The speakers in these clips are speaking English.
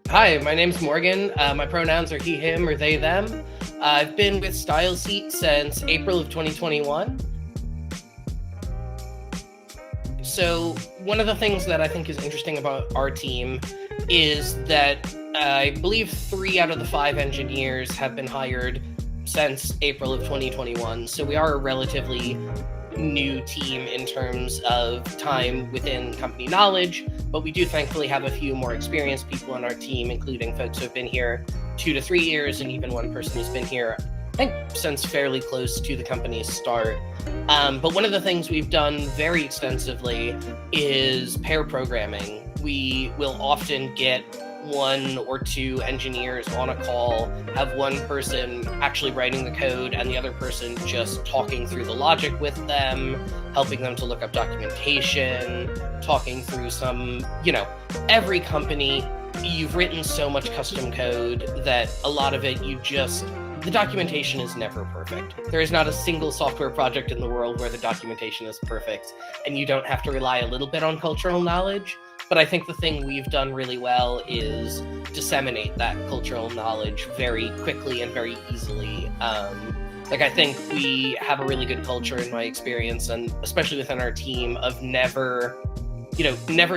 Hi, my name's Morgan. My pronouns are he, him, or they, them. I've been with StyleSeat since April of 2021. So one of the things that I think is interesting about our team is that I believe 3 out of the 5 engineers have been hired since April of 2021. So we are a relatively new team in terms of time within company knowledge, but we do thankfully have a few more experienced people on our team, including folks who have been here 2 to 3 years, and even one person who's been here, I think, since fairly close to the company's start. But one of the things we've done very extensively is pair programming. We will often get 1 or 2 engineers on a call, have one person actually writing the code and the other person just talking through the logic with them, helping them to look up documentation, talking through some, every company, you've written so much custom code that a lot of it the documentation is never perfect. There is not a single software project in the world where the documentation is perfect, and you don't have to rely a little bit on cultural knowledge. But I think the thing we've done really well is disseminate that cultural knowledge very quickly and very easily. I think we have a really good culture in my experience, and especially within our team, of never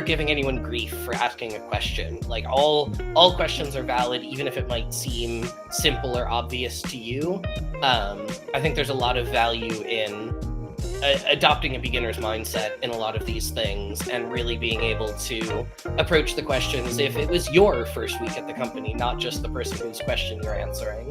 giving anyone grief for asking a question. Like all questions are valid, even if it might seem simple or obvious to you. I think there's a lot of value in adopting a beginner's mindset in a lot of these things and really being able to approach the questions if it was your first week at the company, not just the person whose question you're answering.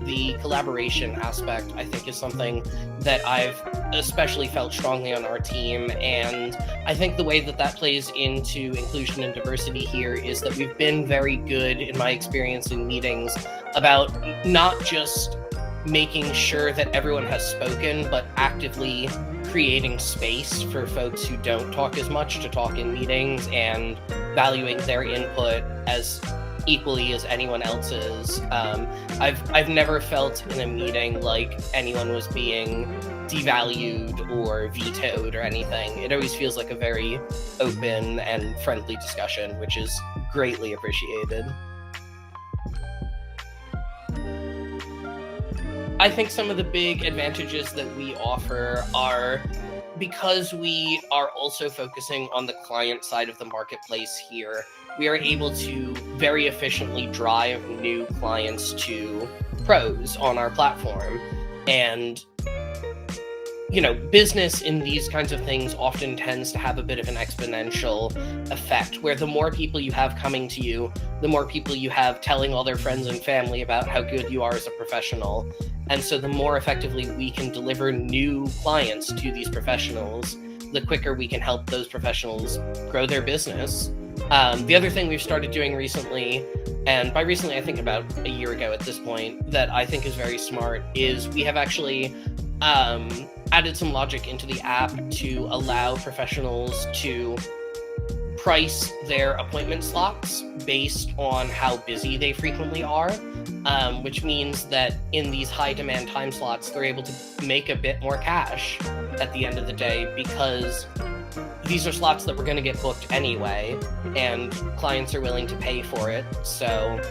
The collaboration aspect, I think, is something that I've especially felt strongly on our team, and I think the way that plays into inclusion and diversity here is that we've been very good, in my experience in meetings, about not just making sure that everyone has spoken, but actively creating space for folks who don't talk as much to talk in meetings and valuing their input as equally as anyone else's. I've never felt in a meeting like anyone was being devalued or vetoed or anything. It always feels like a very open and friendly discussion, which is greatly appreciated. I think some of the big advantages that we offer are because we are also focusing on the client side of the marketplace here. We are able to very efficiently drive new clients to pros on our platform. And, business in these kinds of things often tends to have a bit of an exponential effect, where the more people you have coming to you, the more people you have telling all their friends and family about how good you are as a professional. And so the more effectively we can deliver new clients to these professionals, the quicker we can help those professionals grow their business. The other thing we've started doing recently, and by recently I think about a year ago at this point, that I think is very smart, is we have actually added some logic into the app to allow professionals to price their appointment slots based on how busy they frequently are, which means that in these high demand time slots, they're able to make a bit more cash at the end of the day, because these are slots that we're going to get booked anyway, and clients are willing to pay for it. So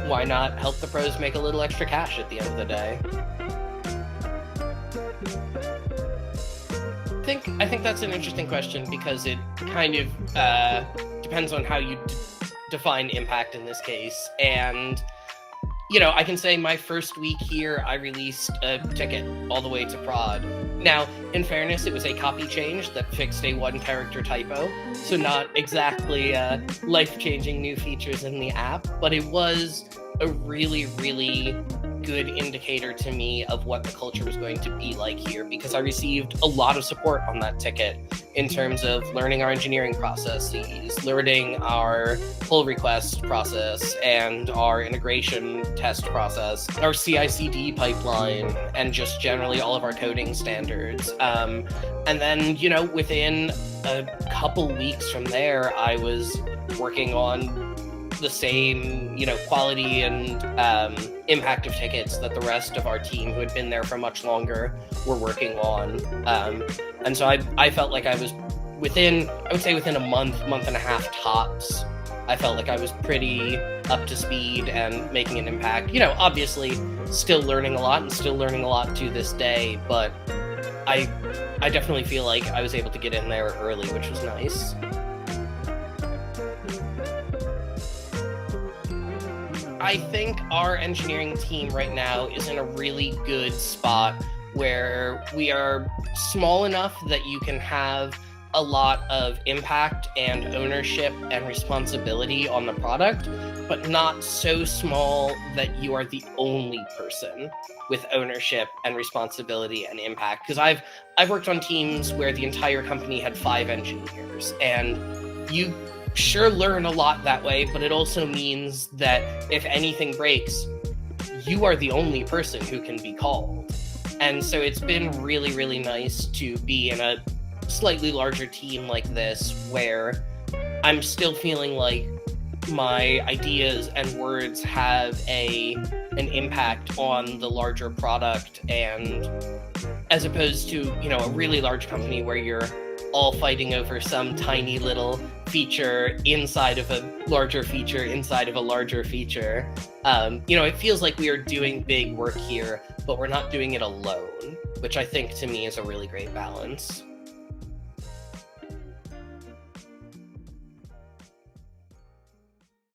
why not help the pros make a little extra cash at the end of the day? I think that's an interesting question, because it kind of depends on how you define impact in this case. And, I can say my first week here, I released a ticket all the way to prod. Now, in fairness, it was a copy change that fixed a 1-character typo, so not exactly life-changing new features in the app, but it was a really, really good indicator to me of what the culture was going to be like here, because I received a lot of support on that ticket in terms of learning our engineering processes, learning our pull request process and our integration test process, our CI/CD pipeline, and just generally all of our coding standards. And then, within a couple weeks from there, I was working on the same, quality and impact of tickets that the rest of our team who had been there for much longer were working on. And so I felt like I was within a month and a half tops, I felt like I was pretty up to speed and making an impact. Obviously still learning a lot to this day, but I definitely feel like I was able to get in there early, which was nice. I think our engineering team right now is in a really good spot where we are small enough that you can have a lot of impact and ownership and responsibility on the product, but not so small that you are the only person with ownership and responsibility and impact. Because I've worked on teams where the entire company had 5 engineers, and you sure learn a lot that way, but it also means that if anything breaks, you are the only person who can be called. And so it's been really, really nice to be in a slightly larger team like this, where I'm still feeling like my ideas and words have an impact on the larger product, and as opposed to, a really large company where you're all fighting over some tiny little feature inside of a larger feature inside of a larger feature. It feels like we are doing big work here, but we're not doing it alone, which I think to me is a really great balance.